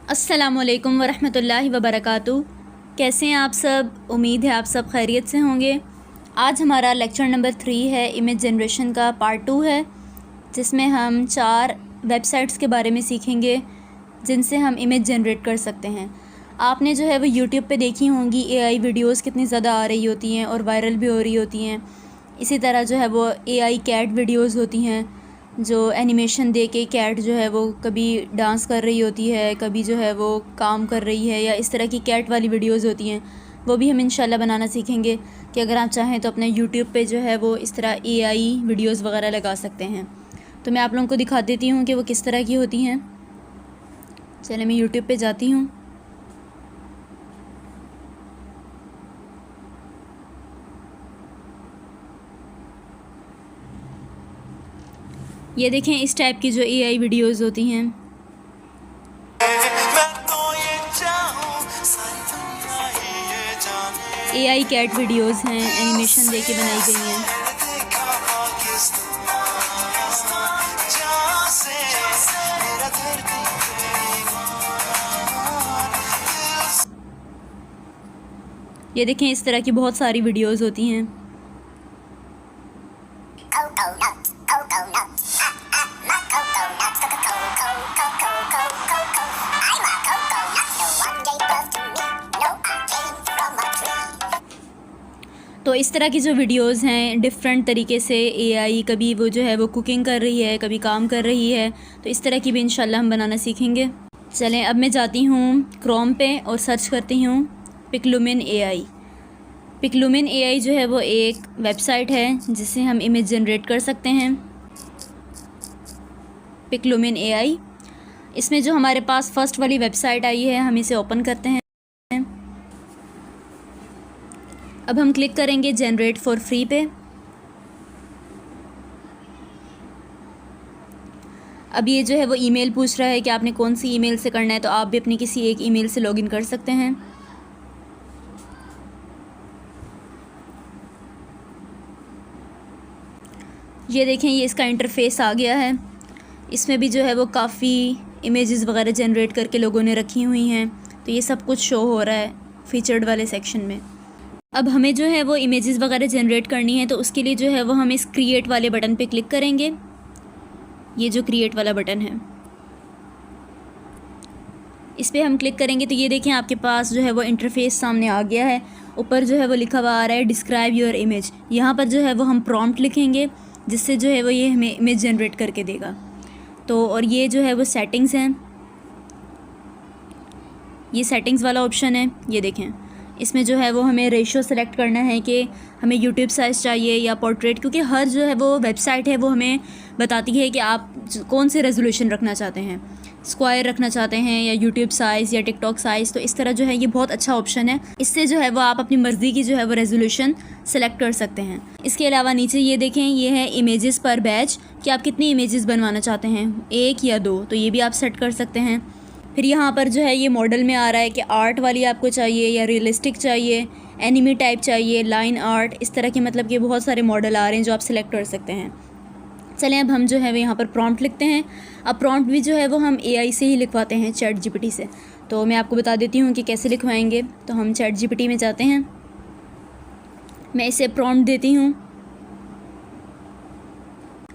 अस्सलामुअलैकुम वरहमतुल्लाहि वबरकातुहू। कैसे हैं आप सब? उम्मीद है आप सब खैरियत से होंगे। आज हमारा लेक्चर नंबर 3 है, इमेज जनरेशन का पार्ट 2 है, जिसमें हम 4 वेबसाइट्स के बारे में सीखेंगे जिनसे हम इमेज जनरेट कर सकते हैं। आपने जो है वो यूट्यूब पे देखी होंगी एआई वीडियोस कितनी ज़्यादा आ रही होती हैं और वायरल भी हो रही होती हैं। इसी तरह जो है वो एआई कैट वीडियोस होती हैं, जो एनिमेशन दे के कैट जो है वो कभी डांस कर रही होती है, कभी जो है वो काम कर रही है, या इस तरह की कैट वाली वीडियोस होती हैं। वो भी हम इंशाल्लाह बनाना सीखेंगे कि अगर आप चाहें तो अपने यूट्यूब पे जो है वो इस तरह एआई वीडियोस वगैरह लगा सकते हैं। तो मैं आप लोगों को दिखा देती हूँ कि वो किस तरह की होती हैं। चलिए मैं यूट्यूब पे जाती हूँ। ये देखें इस टाइप की जो एआई वीडियोस होती हैं। एआई कैट वीडियोस हैं, एनिमेशन देके बनाई गई हैं। ये देखें इस तरह की बहुत सारी वीडियोस होती हैं। तो इस तरह की जो वीडियोस हैं डिफरेंट तरीके से एआई, कभी वो जो है वो कुकिंग कर रही है, कभी काम कर रही है, तो इस तरह की भी इंशाल्लाह हम बनाना सीखेंगे। चलें अब मैं जाती हूँ क्रोम पे और सर्च करती हूँ पिक्लुमिन एआई। पिक्लुमिन एआई जो है वो एक वेबसाइट है जिससे हम इमेज जनरेट कर सकते हैं। पिक्लुमिन एआई, इसमें जो हमारे पास फ़र्स्ट वाली वेबसाइट आई है, हम इसे ओपन करते हैं। अब हम क्लिक करेंगे जनरेट फॉर फ्री पे। अब ये जो है वो ईमेल पूछ रहा है कि आपने कौन सी ईमेल से करना है, तो आप भी अपनी किसी एक ईमेल से लॉगिन कर सकते हैं। ये देखें ये इसका इंटरफेस आ गया है। इसमें भी जो है वो काफ़ी इमेजेस वगैरह जनरेट करके लोगों ने रखी हुई हैं, तो ये सब कुछ शो हो रहा है फीचर्ड वाले सेक्शन में। अब हमें जो है वो इमेजेस वगैरह जनरेट करनी है, तो उसके लिए जो है वो हम इस क्रिएट वाले बटन पे क्लिक करेंगे। ये जो क्रिएट वाला बटन है इस पर हम क्लिक करेंगे तो ये देखें आपके पास जो है वो इंटरफेस सामने आ गया है। ऊपर जो है वो लिखा हुआ आ रहा है डिस्क्राइब योर इमेज। यहाँ पर जो है वो हम प्रॉम्प्ट लिखेंगे जिससे जो है वो ये हमें इमेज जनरेट करके देगा। तो और ये जो है वो सेटिंग्स हैं, ये सेटिंग्स वाला ऑप्शन है। ये देखें इसमें जो है वो हमें रेशियो सेलेक्ट करना है कि हमें यूट्यूब साइज़ चाहिए या पोर्ट्रेट, क्योंकि हर जो है वो वेबसाइट है वो हमें बताती है कि आप कौन से रेजोल्यूशन रखना चाहते हैं, स्क्वायर रखना चाहते हैं या यूट्यूब साइज़ या टिकटॉक साइज़। तो इस तरह जो है ये बहुत अच्छा ऑप्शन है, इससे जो है वो आप अपनी मर्ज़ी की जो है वो रेजोल्यूशन सेलेक्ट कर सकते हैं। इसके अलावा नीचे ये देखें ये है इमेजेस पर बैच कि आप कितनी इमेजेस बनवाना चाहते हैं, 1 या 2, तो ये भी आप सेट कर सकते हैं। फिर यहाँ पर जो है ये मॉडल में आ रहा है कि आर्ट वाली आपको चाहिए या रियलिस्टिक चाहिए, एनिमी टाइप चाहिए, लाइन आर्ट, इस तरह के मतलब कि बहुत सारे मॉडल आ रहे हैं जो आप सिलेक्ट कर सकते हैं। चलें अब हम जो है वो यहाँ पर प्रॉम्प्ट लिखते हैं। अब प्रॉम्प्ट भी जो है वो हम एआई से ही लिखवाते हैं, चैट जीपीटी से। तो मैं आपको बता देती हूँ कि कैसे लिखवाएंगे। तो हम चैट जीपीटी में जाते हैं, मैं इसे प्रॉम्प्ट देती हूँ।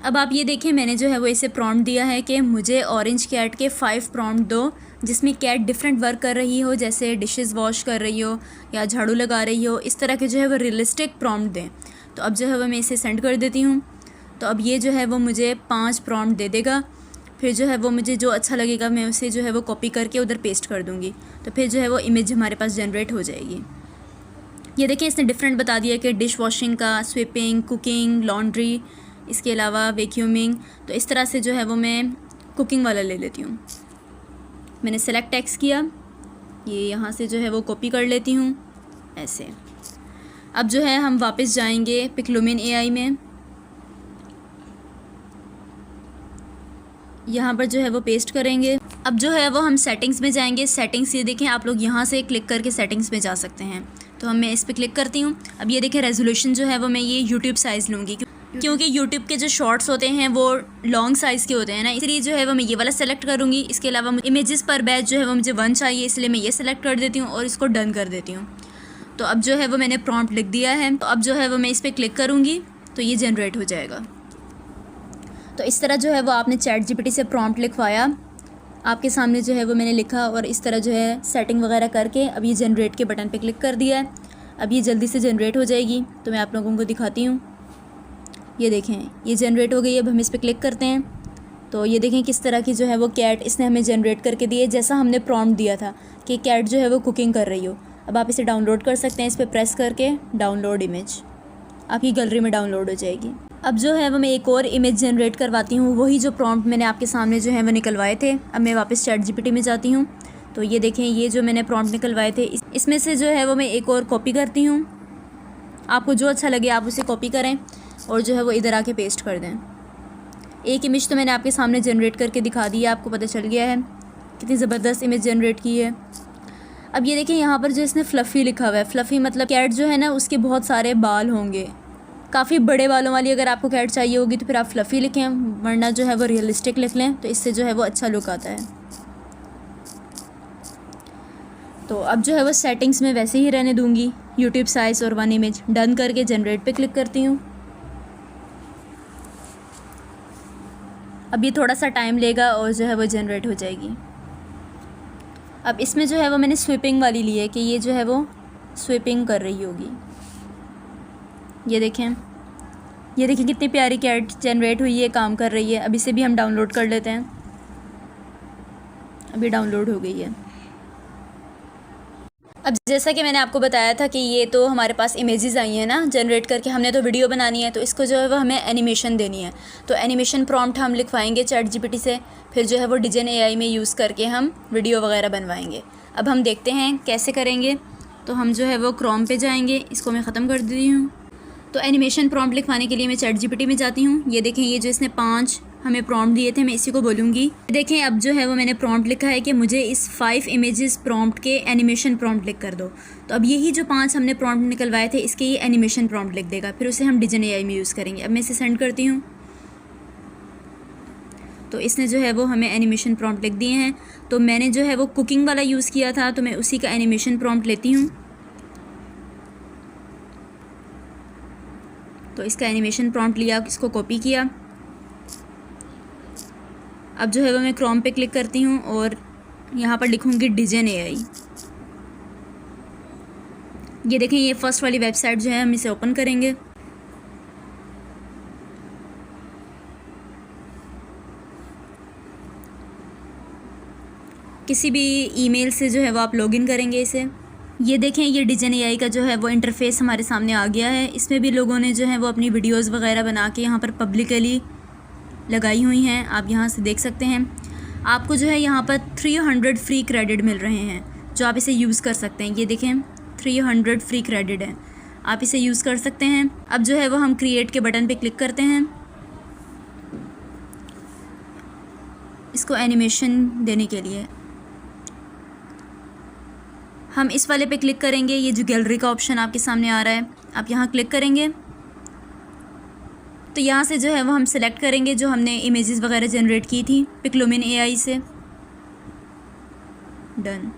अब आप ये देखें मैंने जो है वो इसे प्रॉम्प्ट दिया है कि मुझे ऑरेंज कैट के 5 प्रॉम्प्ट दो जिसमें कैट डिफरेंट वर्क कर रही हो, जैसे डिशेस वॉश कर रही हो या झाड़ू लगा रही हो, इस तरह के जो है वो रियलिस्टिक प्रॉम्प्ट दें। तो अब जो है वो मैं इसे सेंड कर देती हूँ। तो अब ये जो है वो मुझे 5 प्रॉम्प्ट दे देगा। फिर जो है वो मुझे जो अच्छा लगेगा मैं उसे जो है वो कॉपी करके उधर पेस्ट कर दूँगी, तो फिर जो है वो इमेज हमारे पास जनरेट हो जाएगी। ये देखें इसने डिफरेंट बता दिया कि डिश वॉशिंग का, स्वीपिंग, कुकिंग, लॉन्ड्री, इसके अलावा वैक्यूमिंग। तो इस तरह से जो है वो मैं कुकिंग वाला ले लेती हूँ। मैंने सेलेक्ट टेक्स्ट किया, ये यहाँ से जो है वो कॉपी कर लेती हूँ ऐसे। अब जो है हम वापस जाएंगे पिक्लुमिन एआई में, यहाँ पर जो है वो पेस्ट करेंगे। अब जो है वो हम सेटिंग्स में जाएंगे। सेटिंग्स ये देखें आप लोग यहाँ से क्लिक करके सेटिंग्स में जा सकते हैं। तो मैं इस पर क्लिक करती हूँ। अब ये देखें रेजोल्यूशन जो है वो मैं ये यूट्यूब साइज़ लूँगी क्योंकि यूट्यूब के जो शॉर्ट्स होते हैं वो लॉन्ग साइज़ के होते हैं ना, इसलिए जो है वो मैं ये वाला सेलेक्ट करूँगी। इसके अलावा इमेजेस पर बैच जो है वो मुझे 1 चाहिए, इसलिए मैं ये सेलेक्ट कर देती हूँ और इसको डन कर देती हूँ। तो अब जो है वो मैंने प्रॉम्प्ट लिख दिया है। तो अब जो है वो मैं इस पर क्लिक करूँगी तो ये जनरेट हो जाएगा। तो इस तरह जो है वो आपने ChatGPT से प्रॉम्प्ट लिखवाया, आपके सामने जो है वो मैंने लिखा और इस तरह जो है सेटिंग वगैरह करके अब ये जनरेट के बटन पे क्लिक कर दिया है। अब ये जल्दी से जनरेट हो जाएगी। तो मैं आप लोगों को दिखाती हूँ। ये देखें ये जनरेट हो गई है। अब हम इस पर क्लिक करते हैं तो ये देखें किस तरह की जो है वो कैट इसने हमें जनरेट करके दी है, जैसा हमने प्रॉम्प्ट दिया था कि कैट जो है वो कुकिंग कर रही हो। अब आप इसे डाउनलोड कर सकते हैं। इस पर प्रेस करके डाउनलोड इमेज आपकी गैलरी में डाउनलोड हो जाएगी। अब जो है वो मैं एक और इमेज जनरेट करवाती हूँ, वही जो प्रॉम्प्ट मैंने आपके सामने जो है वो निकलवाए थे। अब मैं वापस ChatGPT में जाती हूँ तो ये देखें ये जो मैंने प्रॉम्प्ट निकलवाए थे इसमें से जो है वो मैं एक और कॉपी करती हूँ। आपको जो अच्छा लगे आप उसे कॉपी करें और जो है वो इधर आके पेस्ट कर दें। एक इमेज तो मैंने आपके सामने जनरेट करके दिखा दी है, आपको पता चल गया है कितनी ज़बरदस्त इमेज जनरेट की है। अब ये देखें यहाँ पर जो इसने फ्लफ़ी लिखा हुआ है, फ्लफ़ी मतलब कैट जो है ना उसके बहुत सारे बाल होंगे, काफ़ी बड़े बालों वाली अगर आपको कैट चाहिए होगी तो फिर आप फ्लफ़ी लिखें, वरना जो है वो रियलिस्टिक लिख लें, तो इससे जो है वो अच्छा लुक आता है। तो अब जो है वो सेटिंग्स में वैसे ही रहने दूंगी, यूट्यूब साइज़ और 1 इमेज डन करके जनरेट पे क्लिक करती हूँ। अब ये थोड़ा सा टाइम लेगा और जो है वो जनरेट हो जाएगी। अब इसमें जो है वो मैंने स्वीपिंग वाली ली है कि ये जो है वो स्वीपिंग कर रही होगी। ये देखें कितनी प्यारी कैट जनरेट हुई है, काम कर रही है। अब इसे भी हम डाउनलोड कर लेते हैं। अभी डाउनलोड हो गई है। अब जैसा कि मैंने आपको बताया था कि ये तो हमारे पास इमेजेस आई हैं ना जनरेट करके, हमने तो वीडियो बनानी है, तो इसको जो है वो हमें एनिमेशन देनी है। तो एनिमेशन प्रॉम्प्ट हम लिखवाएंगे ChatGPT से, फिर जो है वो डिजन AI में यूज़ करके हम वीडियो वगैरह बनवाएंगे। अब हम देखते हैं कैसे करेंगे। तो हम जो है वो क्रोम पे जाएंगे, इसको मैं ख़त्म कर दी हूँ। तो एनिमेशन प्रॉम्प्ट लिखवाने के लिए मैं ChatGPT में जाती हूँ। ये देखें ये जो इसने 5 हमें प्रॉम्प्ट दिए थे, मैं इसी को बोलूँगी। देखें अब जो है वो मैंने प्रॉम्प्ट लिखा है कि मुझे इस 5 इमेजेस प्रॉम्प्ट के एनिमेशन प्रॉम्प्ट लिख कर दो। तो अब यही जो 5 हमने प्रॉम्प्ट निकलवाए थे इसके ये एनिमेशन प्रॉम्प्ट लिख देगा, फिर उसे हम डिजन AI में यूज़ करेंगे। अब मैं इसे सेंड करती हूँ तो इसने जो है वो हमें एनिमेशन प्रॉम्प्ट लिख दिए हैं। तो मैंने जो है वो कुकिंग वाला यूज़ किया था, तो मैं उसी का एनिमेशन प्रॉम्प्ट लेती हूँ। तो इसका एनिमेशन प्रॉम्प्ट लिया, इसको कॉपी किया। अब जो है वो मैं क्रोम पे क्लिक करती हूँ और यहाँ पर लिखूँगी डिजन AI। ये देखें ये फर्स्ट वाली वेबसाइट जो है हम इसे ओपन करेंगे। किसी भी ईमेल से जो है वो आप लॉगिन करेंगे इसे। ये देखें ये डिजन AI का जो है वो इंटरफेस हमारे सामने आ गया है। इसमें भी लोगों ने जो है वो अपनी वीडियोस वगैरह बना के यहाँ पर पब्लिकली लगाई हुई हैं, आप यहाँ से देख सकते हैं। आपको जो है यहाँ पर 300 फ्री क्रेडिट मिल रहे हैं जो आप इसे यूज़ कर सकते हैं। ये देखें 300 फ्री क्रेडिट है, आप इसे यूज़ कर सकते हैं। अब जो है वो हम क्रिएट के बटन पे क्लिक करते हैं इसको एनिमेशन देने के लिए। हम इस वाले पे क्लिक करेंगे, ये जो गैलरी का ऑप्शन आपके सामने आ रहा है, आप यहाँ क्लिक करेंगे तो यहाँ से जो है वो हम सेलेक्ट करेंगे जो हमने इमेजेस वगैरह जनरेट की थी पिक्लुमिन AI से। डन।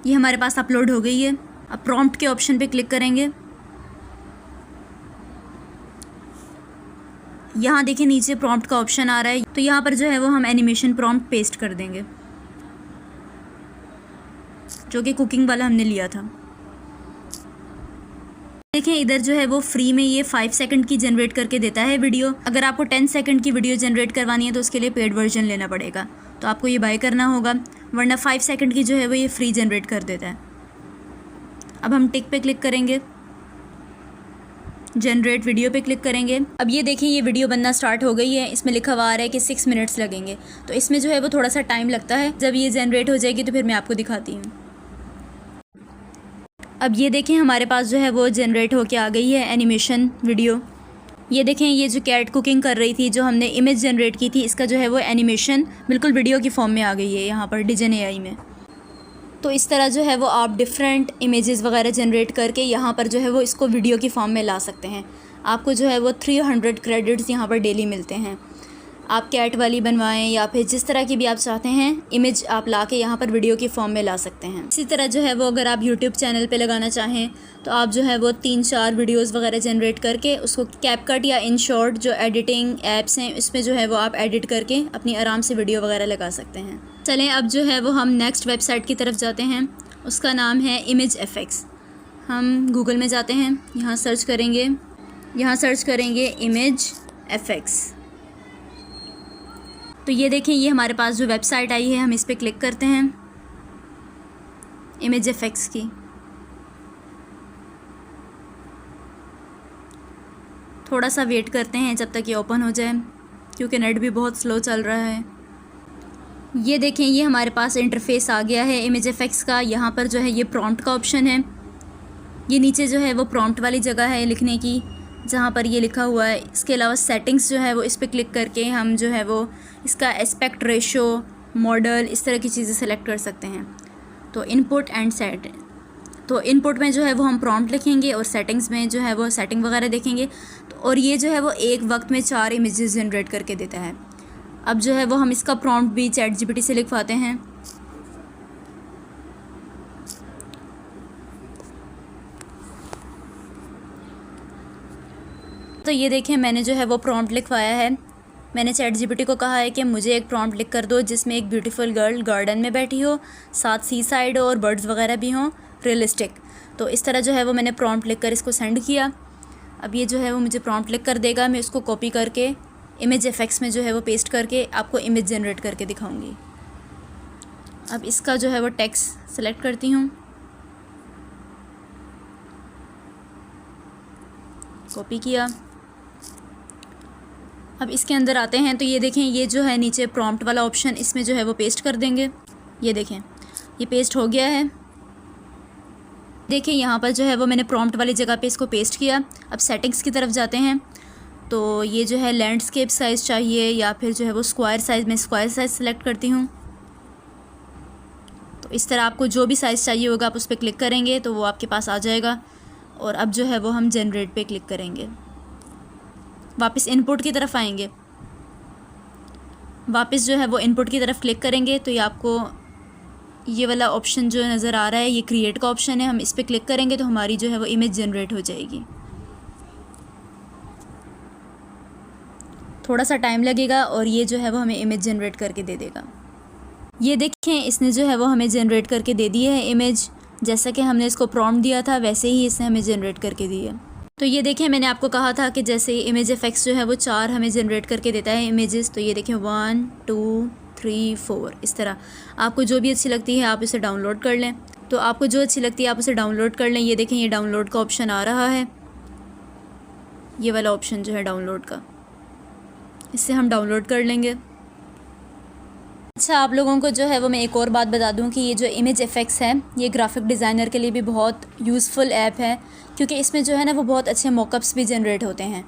ये हमारे पास अपलोड हो गई है। अब प्रॉम्प्ट के ऑप्शन पे क्लिक करेंगे। यहाँ देखिए नीचे प्रॉम्प्ट का ऑप्शन आ रहा है, तो यहाँ पर जो है वो हम एनिमेशन प्रॉम्प्ट पेस्ट कर देंगे जो कि कुकिंग वाला हमने लिया था। देखें इधर जो है वो फ्री में ये 5 सेकंड की जनरेट करके देता है वीडियो। अगर आपको 10 सेकंड की वीडियो जनरेट करवानी है तो उसके लिए पेड वर्जन लेना पड़ेगा, तो आपको ये बाय करना होगा, वरना 5 सेकंड की जो है वो ये फ्री जनरेट कर देता है। अब हम टिक पे क्लिक करेंगे, जनरेट वीडियो पे क्लिक करेंगे। अब ये देखिए ये वीडियो बनना स्टार्ट हो गई है। इसमें लिखा हुआ आ रहा है कि 6 मिनट्स लगेंगे, तो इसमें जो है वो थोड़ा सा टाइम लगता है। जब ये जनरेट हो जाएगी तो फिर मैं आपको दिखाती हूँ। अब ये देखें हमारे पास जो है वो जनरेट होके आ गई है एनिमेशन वीडियो। ये देखें ये जो कैट कुकिंग कर रही थी, जो हमने इमेज जनरेट की थी, इसका जो है वो एनिमेशन बिल्कुल वीडियो की फॉर्म में आ गई है यहाँ पर डिजन AI में। तो इस तरह जो है वो आप डिफरेंट इमेजेस वगैरह जनरेट करके यहाँ पर जो है वो इसको वीडियो की फॉर्म में ला सकते हैं। आपको जो है वो 300 क्रेडिट्स यहाँ पर डेली मिलते हैं। आप कैट वाली बनवाएं या फिर जिस तरह की भी आप चाहते हैं इमेज आप ला के यहाँ पर वीडियो की फॉर्म में ला सकते हैं। इसी तरह जो है वो अगर आप यूट्यूब चैनल पे लगाना चाहें तो आप जो है वो 3-4 वीडियोस वगैरह जनरेट करके उसको कैपकट या इन शॉर्ट जो एडिटिंग ऐप्स हैं इसमें जो है वो आप एडिट करके अपनी आराम से वीडियो वगैरह लगा सकते हैं। चलें अब जो है वो हम नेक्स्ट वेबसाइट की तरफ जाते हैं। उसका नाम है ImageFX। हम गूगल में जाते हैं, यहाँ सर्च करेंगे ImageFX। तो ये देखें, ये हमारे पास जो वेबसाइट आई है हम इस पर क्लिक करते हैं ImageFX की। थोड़ा सा वेट करते हैं जब तक ये ओपन हो जाए क्योंकि नेट भी बहुत स्लो चल रहा है। ये देखें, ये हमारे पास इंटरफेस आ गया है ImageFX का। यहाँ पर जो है ये प्रॉम्प्ट का ऑप्शन है। ये नीचे जो है वो प्रॉम्प्ट वाली जगह है लिखने की, जहाँ पर ये लिखा हुआ है। इसके अलावा सेटिंग्स जो है वो इस पर क्लिक करके हम जो है वो इसका एस्पेक्ट रेशो, मॉडल, इस तरह की चीज़ें सेलेक्ट कर सकते हैं। तो इनपुट एंड सेट, तो इनपुट में जो है वो हम प्रॉम्प्ट लिखेंगे और सेटिंग्स में जो है वो सेटिंग वगैरह देखेंगे। तो और ये जो है वो एक वक्त में 4 इमेजेस जनरेट करके देता है। अब जो है वो हम इसका प्रॉम्प्ट भी ChatGPT से लिखवाते हैं। तो ये देखें, मैंने जो है वो प्रॉम्प्ट लिखवाया है। मैंने ChatGPT को कहा है कि मुझे एक प्रॉम्प्ट लिख कर दो जिसमें एक ब्यूटीफुल गर्ल गार्डन में बैठी हो, साथ सी साइड और बर्ड्स वगैरह भी हों, रियलिस्टिक। तो इस तरह जो है वो मैंने प्रॉम्प्ट लिख कर इसको सेंड किया। अब ये जो है वो मुझे प्रॉम्प्ट लिख कर देगा। मैं उसको कॉपी करके ImageFX में जो है वो पेस्ट करके आपको इमेज जनरेट करके दिखाऊंगी। अब इसका जो है वो टेक्स्ट सेलेक्ट करती हूँ, कॉपी किया। अब इसके अंदर आते हैं तो ये देखें, ये जो है नीचे प्रॉम्प्ट वाला ऑप्शन, इसमें जो है वो पेस्ट कर देंगे। ये देखें, ये पेस्ट हो गया है। देखिए यहाँ पर जो है वो मैंने प्रॉम्प्ट वाली जगह पे इसको पेस्ट किया। अब सेटिंग्स की तरफ जाते हैं तो ये जो है लैंडस्केप साइज़ चाहिए या फिर जो है वो स्क्वायर साइज़, में स्क्वायर साइज़ सेलेक्ट करती हूँ। तो इस तरह आपको जो भी साइज़ चाहिए होगा आप उस पर क्लिक करेंगे तो वो आपके पास आ जाएगा। और अब जो है वो हम जनरेट पे क्लिक करेंगे। वापस इनपुट की तरफ आएंगे, वापस जो है वो इनपुट की तरफ क्लिक करेंगे तो ये आपको ये वाला ऑप्शन जो नज़र आ रहा है ये क्रिएट का ऑप्शन है। हम इस पर क्लिक करेंगे तो हमारी जो है वो इमेज जनरेट हो जाएगी। थोड़ा सा टाइम लगेगा और ये जो है वो हमें इमेज जनरेट करके दे देगा। ये देखें, इसने जो है वो हमें जनरेट करके दे दी है इमेज। जैसा कि हमने इसको प्रॉम्प्ट दिया था वैसे ही इसने हमें जनरेट करके दी है। तो ये देखें, मैंने आपको कहा था कि जैसे ImageFX जो है वो 4 हमें जनरेट करके देता है इमेजेस। तो ये देखें 1 2 3 4, इस तरह आपको जो भी अच्छी लगती है आप इसे डाउनलोड कर लें। तो आपको जो अच्छी लगती है आप उसे डाउनलोड कर लें। ये देखें, ये डाउनलोड का ऑप्शन आ रहा है, ये वाला ऑप्शन जो है डाउनलोड का, इससे हम डाउनलोड कर लेंगे। अच्छा, आप लोगों को जो है वो मैं एक और बात बता दूं कि ये जो ImageFX है ये ग्राफिक डिज़ाइनर के लिए भी बहुत यूज़फुल ऐप है, क्योंकि इसमें जो है ना वो बहुत अच्छे मॉकअप्स भी जनरेट होते हैं।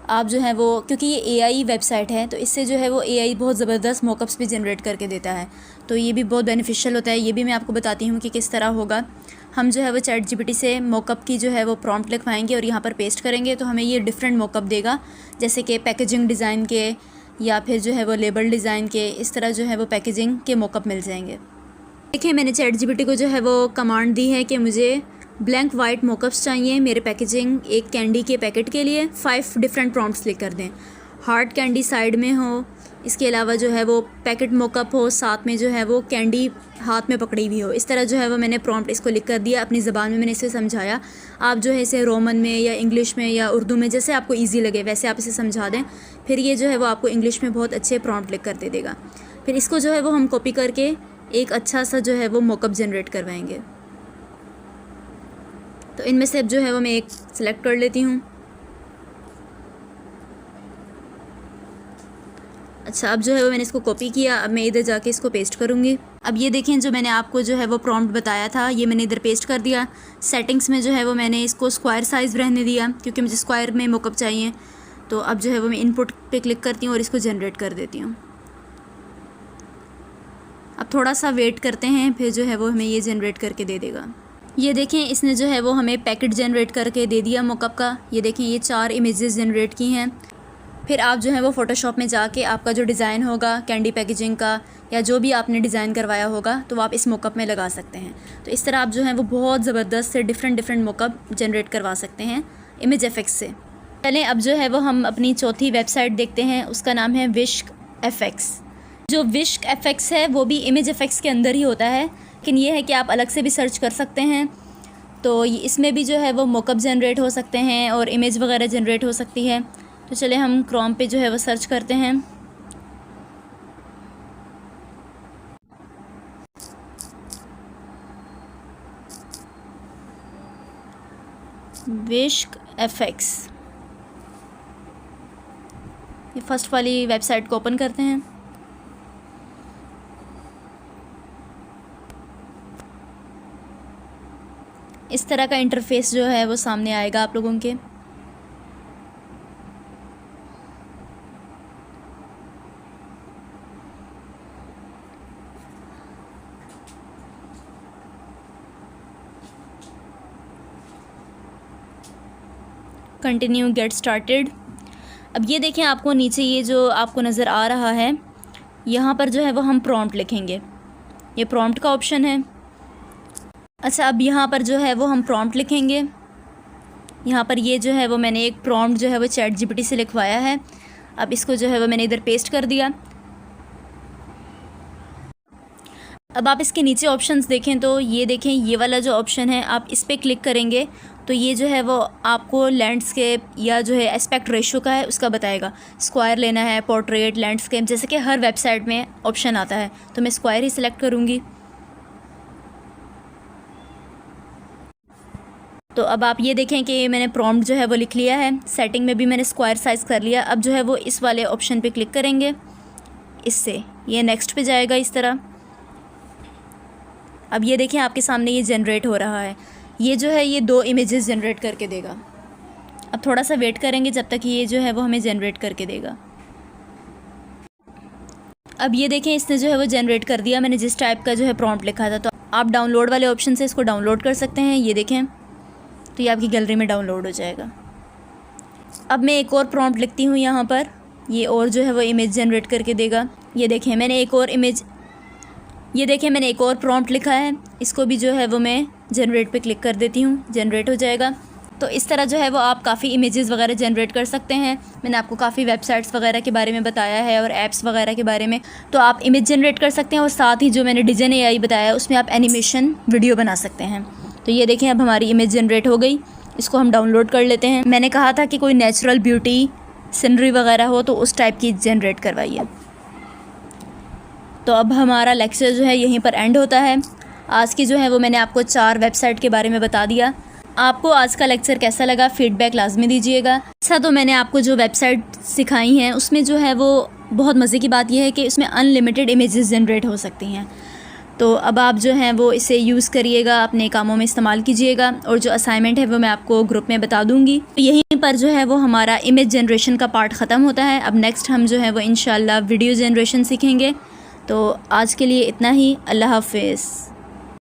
आप जो है वो, क्योंकि ये AI वेबसाइट है तो इससे जो है वो AI बहुत ज़बरदस्त मॉकअप्स भी जनरेट करके देता है। तो ये भी बहुत बेनिफिशियल होता है। ये भी मैं आपको बताती हूँ कि किस तरह होगा। हम जो है वो ChatGPT से मॉकअप की जो है वो प्रॉम्प्ट लिखवाएंगे और यहाँ पर पेस्ट करेंगे तो हमें ये डिफरेंट मॉकअप देगा, जैसे कि पैकेजिंग डिज़ाइन के या फिर जो है वो लेबल डिज़ाइन के, इस तरह जो है वो पैकेजिंग के मॉकअप मिल जाएंगे। देखिए, मैंने ChatGPT को जो है वो कमांड दी है कि मुझे ब्लैंक वाइट मॉकअप्स चाहिए मेरे पैकेजिंग एक कैंडी के पैकेट के लिए। 5 डिफरेंट प्रॉम्प्ट्स लिख कर दें। हार्ड कैंडी साइड में हो, इसके अलावा जो है वो पैकेट मॉकअप हो, साथ में जो है वो कैंडी हाथ में पकड़ी हुई हो। इस तरह जो है वो मैंने प्रॉम्प्ट इसको लिख कर दिया अपनी ज़बान में। मैंने इसे समझाया। आप जो है इसे रोमन में या इंग्लिश में या उर्दू में जैसे आपको ईजी लगे वैसे आप इसे समझा दें। फिर ये जो है वो आपको इंग्लिश में बहुत अच्छे प्रॉम्प्ट लिख कर दे देगा। फिर इसको जो है वो हम कॉपी करके एक अच्छा सा जो है वो मॉकअप जनरेट करवाएंगे। तो इनमें से अब जो है वो मैं एक सिलेक्ट कर लेती हूँ। अच्छा, अब जो है वो मैंने इसको कॉपी किया। अब मैं इधर जाके इसको पेस्ट करूँगी। अब ये देखें, जो मैंने आपको जो है वो प्रॉम्प्ट बताया था ये मैंने इधर पेस्ट कर दिया। सेटिंग्स में जो है वो मैंने इसको स्क्वायर साइज़ रहने दिया क्योंकि मुझे स्क्वायर में मॉकअप चाहिए। तो अब जो है वो मैं इनपुट पे क्लिक करती हूँ और इसको जनरेट कर देती हूँ। अब थोड़ा सा वेट करते हैं, फिर जो है वो हमें ये जनरेट करके दे देगा। ये देखें, इसने जो है वो हमें पैकेट जनरेट करके दे दिया मॉकअप का। ये देखें, ये 4 इमेजेस जनरेट की हैं। फिर आप जो है वो फ़ोटोशॉप में जाके आपका जो डिज़ाइन होगा कैंडी पैकेजिंग का या जो भी आपने डिज़ाइन करवाया होगा, तो आप इस मॉकअप में लगा सकते हैं। तो इस तरह आप जो है वो बहुत ज़बरदस्त से डिफरेंट मॉकअप जनरेट करवा सकते हैं इमेज एफेक्ट्स से। चलें अब जो है वो हम अपनी चौथी वेबसाइट देखते हैं, उसका नाम है विस्क एफेक्ट्स। जो विस्क एफेक्ट्स है वो भी इमेज एफेक्ट्स के अंदर ही होता है, लेकिन ये है कि आप अलग से भी सर्च कर सकते हैं। तो इसमें भी जो है वो मॉकअप जनरेट हो सकते हैं और इमेज वगैरह जनरेट हो सकती है। तो चले हम क्रोम पे जो है वो सर्च करते हैं। विस्क एफेक्ट्स, ये फर्स्ट वाली वेबसाइट को ओपन करते हैं। इस तरह का इंटरफेस जो है वो सामने आएगा आप लोगों के। Continue get started. अब ये देखें, आपको नीचे ये जो आपको नज़र आ रहा है, यहाँ पर जो है वो हम प्रॉम्प्ट लिखेंगे। ये प्रॉम्प्ट का ऑप्शन है। अच्छा, अब यहाँ पर जो है वो हम प्रॉम्प्ट लिखेंगे। यहाँ पर ये जो है वो मैंने एक प्रॉम्प्ट जो है वो चैट जीपीटी से लिखवाया है। अब इसको जो है वो मैंने इधर पेस्ट कर दिया। अब आप इसके नीचे ऑप्शंस देखें तो ये देखें, ये वाला जो ऑप्शन है आप इस पर क्लिक करेंगे तो ये जो है वो आपको लैंडस्केप या जो है एस्पेक्ट रेशो का है उसका बताएगा। स्क्वायर लेना है, पोर्ट्रेट, लैंडस्केप, जैसे कि हर वेबसाइट में ऑप्शन आता है, तो मैं स्क्वायर ही सिलेक्ट करूँगी। तो अब आप ये देखें कि मैंने प्रॉम्प्ट जो है वो लिख लिया है। सेटिंग में भी मैंने स्क्वायर साइज़ कर लिया। अब जो है वो इस वाले ऑप्शन पे क्लिक करेंगे, इससे ये नेक्स्ट पे जाएगा इस तरह। अब ये देखें, आपके सामने ये जनरेट हो रहा है। ये जो है ये 2 इमेजेस जनरेट करके देगा। अब थोड़ा सा वेट करेंगे जब तक ये जो है वो हमें जनरेट करके देगा। अब ये देखें, इसने जो है वो जनरेट कर दिया मैंने जिस टाइप का जो है प्रॉम्प्ट लिखा था। तो आप डाउनलोड वाले ऑप्शन से इसको डाउनलोड कर सकते हैं। ये देखें, तो ये आपकी गैलरी में डाउनलोड हो जाएगा। अब मैं एक और प्रॉम्प्ट लिखती हूँ यहाँ पर, ये और जो है वो इमेज जनरेट करके देगा। ये देखें, मैंने एक और प्रॉम्प्ट लिखा है। इसको भी जो है वो मैं जनरेट पे क्लिक कर देती हूँ, जनरेट हो जाएगा। तो इस तरह जो है वो आप काफ़ी इमेजेस वगैरह जनरेट कर सकते हैं। मैंने आपको काफ़ी वेबसाइट्स वगैरह के बारे में बताया है और ऐप्स वगैरह के बारे में। तो आप इमेज जनरेट कर सकते हैं और साथ ही जो मैंने डिज़ाइन AI बताया उसमें आप एनिमेशन वीडियो बना सकते हैं। तो ये देखें, अब हमारी इमेज जनरेट हो गई। इसको हम डाउनलोड कर लेते हैं। मैंने कहा था कि कोई नेचुरल ब्यूटी सीनरी वगैरह हो तो उस टाइप की जनरेट करवाइए। तो अब हमारा लेक्चर जो है यहीं पर एंड होता है। आज की जो है वो मैंने आपको 4 वेबसाइट के बारे में बता दिया। आपको आज का लेक्चर कैसा लगा, फीडबैक लाजमी दीजिएगा। अच्छा, तो मैंने आपको जो वेबसाइट सिखाई हैं उसमें जो है वो बहुत मज़े की बात यह है कि इसमें अनलिमिटेड इमेजेस जनरेट हो सकती हैं। तो अब आप जो हैं वो इसे यूज़ करिएगा, अपने कामों में इस्तेमाल कीजिएगा। और जो असाइनमेंट है वो मैं आपको ग्रुप में बता दूँगी। यहीं पर जो है वो हमारा इमेज जनरेशन का पार्ट ख़त्म होता है। अब नेक्स्ट हम जो है वो इंशाल्लाह वीडियो जनरेशन सीखेंगे। तो आज के लिए इतना ही। अल्लाह हाफ़िज़।